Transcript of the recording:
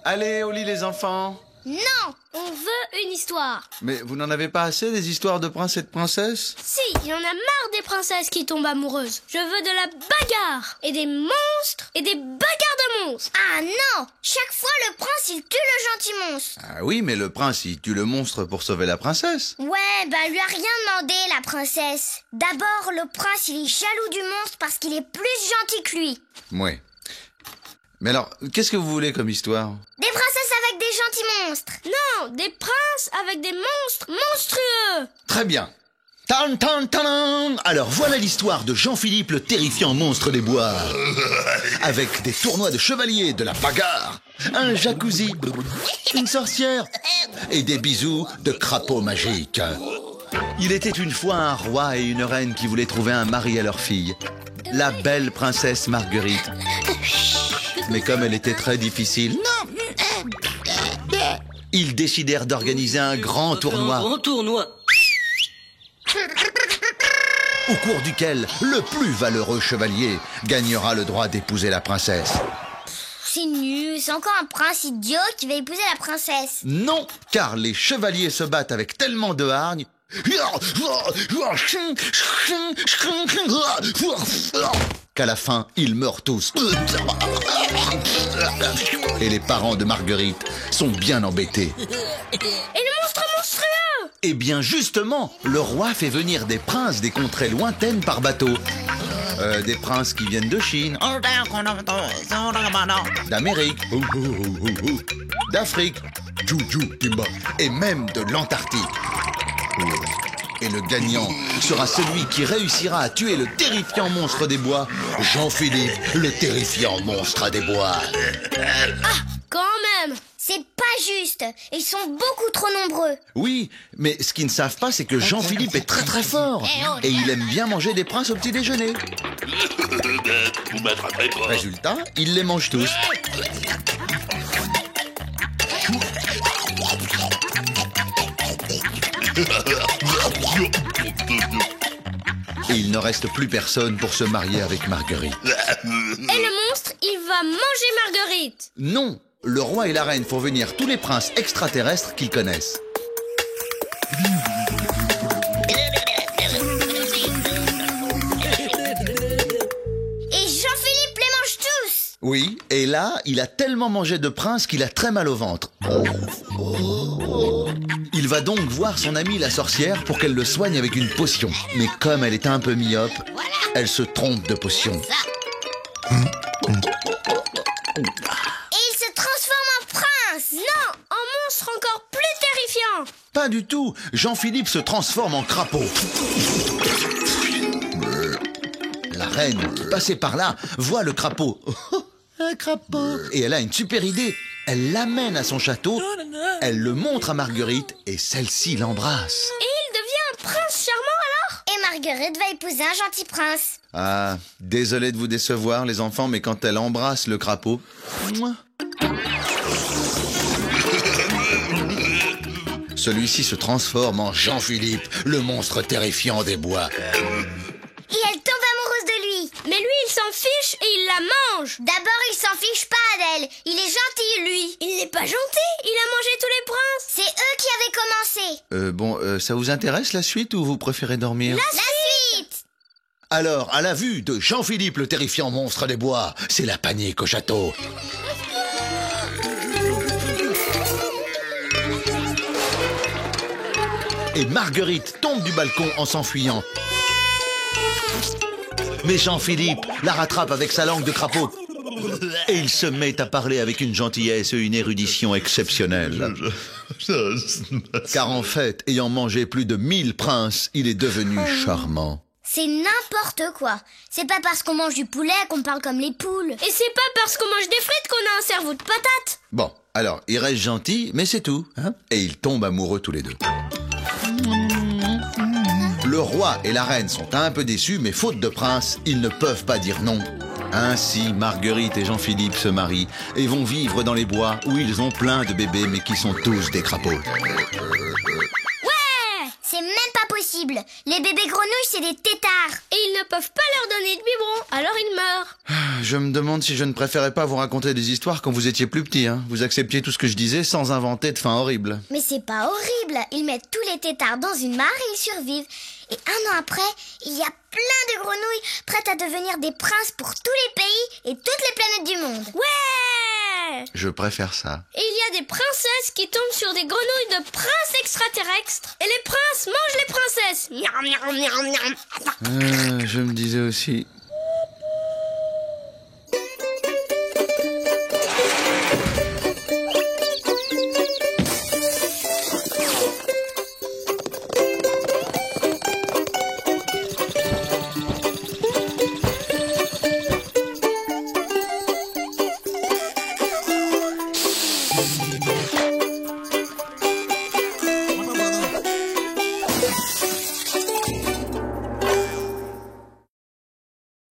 Allez, au lit les enfants. Non, on veut une histoire. Mais vous n'en avez pas assez des histoires de princes et de princesses? Si, il y en a marre des princesses qui tombent amoureuses. Je veux de la bagarre, et des monstres, et des bagarres de monstres. Ah non, chaque fois le prince il tue le gentil monstre. Ah oui, mais le prince, il tue le monstre pour sauver la princesse. Ouais, bah lui a rien demandé la princesse. D'abord le prince il est jaloux du monstre parce qu'il est plus gentil que lui. Ouais. Mais alors, qu'est-ce que vous voulez comme histoire? Des princesses avec des gentils monstres. Non, des princes avec des monstres monstrueux. Très bien. Tan, tan, tan. Alors voilà l'histoire de Jean-Philippe le terrifiant monstre des bois. Avec des tournois de chevaliers, de la bagarre, un jacuzzi, une sorcière et des bisous de crapauds magiques. Il était une fois un roi et une reine qui voulaient trouver un mari à leur fille, la belle princesse Marguerite. Mais comme elle était très difficile, ils décidèrent d'organiser un grand tournoi. Au cours duquel le plus valeureux chevalier gagnera le droit d'épouser la princesse. C'est nul, c'est encore un prince idiot qui va épouser la princesse. Non, car les chevaliers se battent avec tellement de hargne qu'à la fin, ils meurent tous. Et les parents de Marguerite sont bien embêtés. Et le monstre monstrueux. Eh bien justement, le roi fait venir des princes des contrées lointaines par bateau. Des princes qui viennent de Chine, d'Amérique, d'Afrique, et même de l'Antarctique. Et le gagnant sera celui qui réussira à tuer le terrifiant monstre des bois, Jean-Philippe, le terrifiant monstre des bois. Quand même. C'est pas juste, ils sont beaucoup trop nombreux. Oui, mais ce qu'ils ne savent pas, c'est que Jean-Philippe est très très fort. Et il aime bien manger des princes au petit déjeuner. Vous m'attrapez pas. Résultat, il les mange tous. Et il ne reste plus personne pour se marier avec Marguerite. Et le monstre, il va manger Marguerite. Non, le roi et la reine font venir tous les princes extraterrestres qu'ils connaissent. Et Jean-Philippe les mange tous. Oui, et là, il a tellement mangé de princes qu'il a très mal au ventre. Il va donc voir son amie la sorcière pour qu'elle le soigne avec une potion. Mais comme elle est un peu myope, elle se trompe de potion. Et il se transforme en prince. Non, un monstre encore plus terrifiant. Pas du tout. Jean-Philippe se transforme en crapaud. La reine, qui passait par là, voit le crapaud. Un crapaud. Et elle a une super idée. Elle l'amène à son château, elle le montre à Marguerite et celle-ci l'embrasse. Et il devient un prince charmant alors. Et Marguerite va épouser un gentil prince. Ah, désolé de vous décevoir les enfants, mais quand elle embrasse le crapaud... Mouah. Celui-ci se transforme en Jean-Philippe, le monstre terrifiant des bois. Et elle tombe amoureuse de lui. Mais lui, il s'en fiche et il la mange. D'abord il s'en fiche pas d'elle. Il est gentil lui. Il n'est pas gentil, il a mangé tous les princes. C'est eux qui avaient commencé. Ça vous intéresse la suite ou vous préférez dormir? La suite. Alors, à la vue de Jean-Philippe le terrifiant monstre des bois, c'est la panique au château. Et Marguerite tombe du balcon en s'enfuyant. Mais Jean-Philippe la rattrape avec sa langue de crapaud. Et il se met à parler avec une gentillesse et une érudition exceptionnelle. Car en fait, ayant mangé plus de 1000 princes, il est devenu charmant. C'est n'importe quoi. C'est pas parce qu'on mange du poulet qu'on parle comme les poules. Et c'est pas parce qu'on mange des frites qu'on a un cerveau de patate. Bon, alors, il reste gentil, mais c'est tout. Hein, et ils tombent amoureux tous les deux. Le roi et la reine sont un peu déçus, mais faute de prince, ils ne peuvent pas dire non. Ainsi, Marguerite et Jean-Philippe se marient et vont vivre dans les bois où ils ont plein de bébés, mais qui sont tous des crapauds. Ouais. C'est même pas possible. Les bébés grenouilles, c'est des têtards. Et ils ne peuvent pas leur donner de biberon, alors ils meurent. Je me demande si je ne préférais pas vous raconter des histoires quand vous étiez plus petit, hein. Vous acceptiez tout ce que je disais sans inventer de fin horrible. Mais c'est pas horrible. Ils mettent tous les têtards dans une mare et ils survivent. Et 1 an après, il y a plein de grenouilles prêtes à devenir des princes pour tous les pays et toutes les planètes du monde. Ouais! Je préfère ça. Et il y a des princesses qui tombent sur des grenouilles de princes extraterrestres. Et les princes mangent les princesses. Miam, miam, miam, miam. Je me disais aussi...